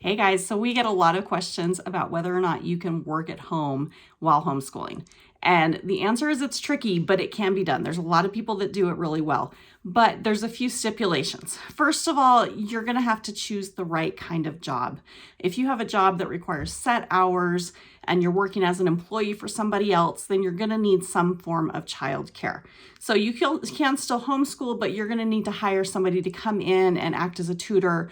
Hey guys, so we get a lot of questions about whether or not you can work at home while homeschooling. And the answer is it's tricky, but it can be done. There's a lot of people that do it really well, but there's a few stipulations. First of all, you're going to have to choose the right kind of job. If you have a job that requires set hours and you're working as an employee for somebody else, then you're going to need some form of childcare. So you can still homeschool, but you're going to need to hire somebody to come in and act as a tutor,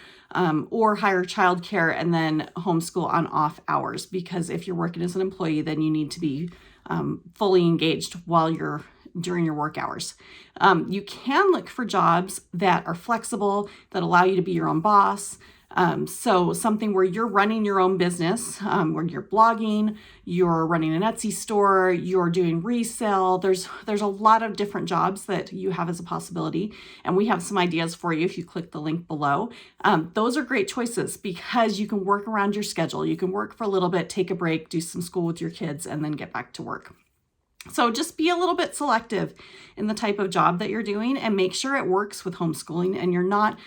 or hire childcare and then homeschool on off hours. Because if you're working as an employee, then you need to be fully engaged during your work hours. You can look for jobs that are flexible, that allow you to be your own boss. So something where you're running your own business, where you're blogging, you're running an Etsy store, you're doing resale. There's a lot of different jobs that you have as a possibility. And we have some ideas for you if you click the link below. Those are great choices because you can work around your schedule. You can work for a little bit, take a break, do some school with your kids, and then get back to work. So just be a little bit selective in the type of job that you're doing and make sure it works with homeschooling and you're not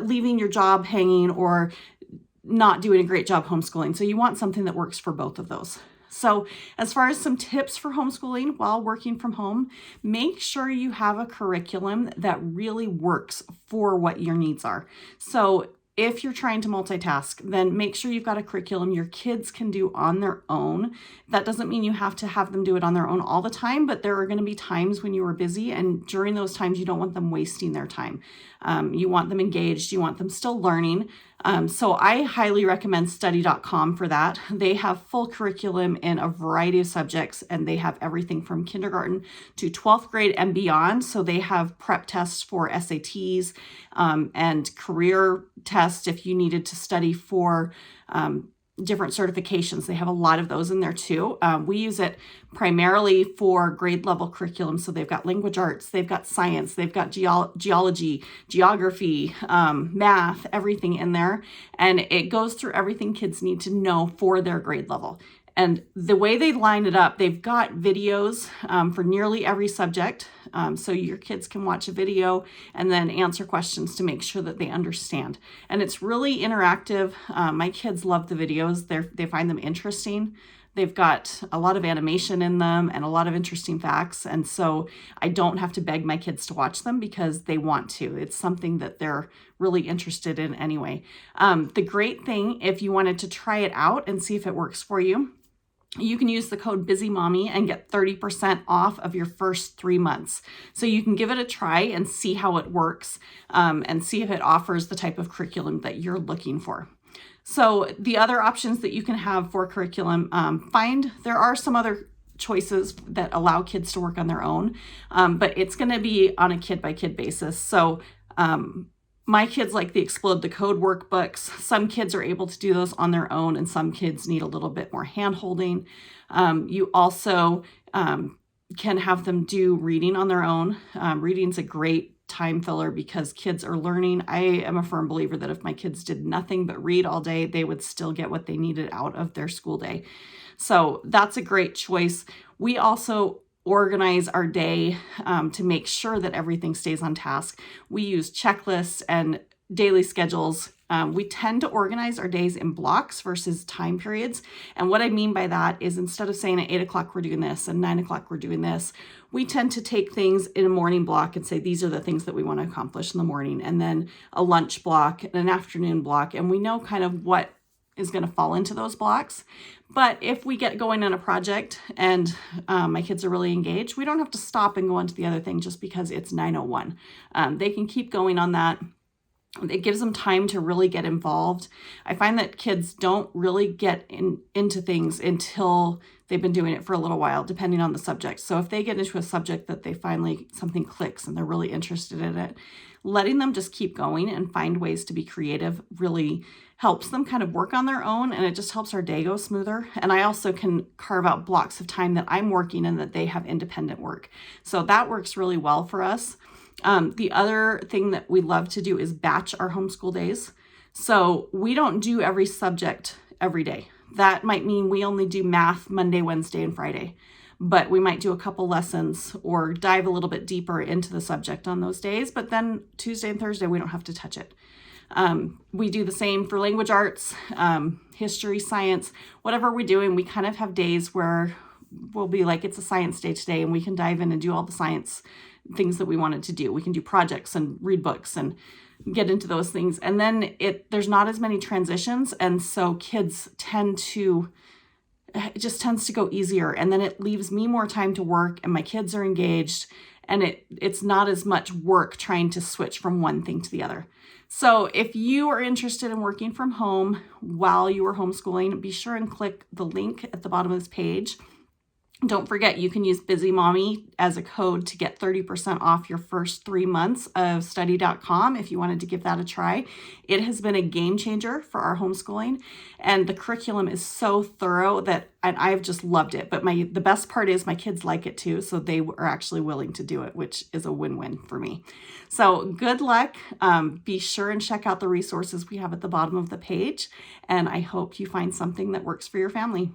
leaving your job hanging or not doing a great job homeschooling. So you want something that works for both of those. So as far as some tips for homeschooling while working from home, make sure you have a curriculum that really works for what your needs are. So if you're trying to multitask, then make sure you've got a curriculum your kids can do on their own. That doesn't mean you have to have them do it on their own all the time, but there are going to be times when you are busy, and during those times, you don't want them wasting their time. You want them engaged. You want them still learning. So I highly recommend study.com for that. They have full curriculum in a variety of subjects, and they have everything from kindergarten to 12th grade and beyond. So they have prep tests for SATs and career tests if you needed to study for different certifications. They have a lot of those in there too. We use it primarily for grade level curriculum. So they've got language arts, they've got science, they've got geology, geography, math, everything in there. And it goes through everything kids need to know for their grade level. And the way they line it up, they've got videos for nearly every subject. So your kids can watch a video and then answer questions to make sure that they understand. And it's really interactive. My kids love the videos. They find them interesting. They've got a lot of animation in them and a lot of interesting facts. And so I don't have to beg my kids to watch them because they want to. It's something that they're really interested in anyway. The great thing, if you wanted to try it out and see if it works for you, you can use the code BusyMommy and get 30% off of your first 3 months. So you can give it a try and see how it works and see if it offers the type of curriculum that you're looking for. So the other options that you can have for curriculum, there are some other choices that allow kids to work on their own, but it's going to be on a kid-by-kid basis. So my kids like the Explode the Code workbooks. Some kids are able to do those on their own, and some kids need a little bit more hand-holding. You also can have them do reading on their own. Reading's a great time filler because kids are learning. I am a firm believer that if my kids did nothing but read all day, they would still get what they needed out of their school day. So that's a great choice. We also organize our day to make sure that everything stays on task. We use checklists and daily schedules. We tend to organize our days in blocks versus time periods. And what I mean by that is instead of saying at 8 o'clock we're doing this and 9 o'clock we're doing this, we tend to take things in a morning block and say these are the things that we want to accomplish in the morning, and then a lunch block and an afternoon block. And we know kind of what is going to fall into those blocks. But if we get going on a project and my kids are really engaged, we don't have to stop and go on to the other thing just because it's 9:01. They can keep going on that. It gives them time to really get involved. I find that kids don't really get into things until they've been doing it for a little while, depending on the subject. So if they get into a subject that they finally, something clicks and they're really interested in it, letting them just keep going and find ways to be creative really helps them kind of work on their own, and it just helps our day go smoother. And I also can carve out blocks of time that I'm working and that they have independent work. So that works really well for us. The other thing that we love to do is batch our homeschool days. So we don't do every subject every day. That might mean we only do math Monday, Wednesday, and Friday. But we might do a couple lessons or dive a little bit deeper into the subject on those days. But then Tuesday and Thursday, we don't have to touch it. We do the same for language arts, history, science, whatever we're doing. We kind of have days where we'll be like, it's a science day today, and we can dive in and do all the science things that we wanted to do. We can do projects and read books and get into those things. And then there's not as many transitions. And so kids it just tends to go easier. And then it leaves me more time to work, and my kids are engaged, and it's not as much work trying to switch from one thing to the other. So if you are interested in working from home while you are homeschooling, be sure and click the link at the bottom of this page. Don't forget, you can use Busy Mommy as a code to get 30% off your first 3 months of study.com if you wanted to give that a try. It has been a game changer for our homeschooling, and the curriculum is so thorough and I've just loved it. But the best part is my kids like it too, so they are actually willing to do it, which is a win-win for me. So good luck. Be sure and check out the resources we have at the bottom of the page, and I hope you find something that works for your family.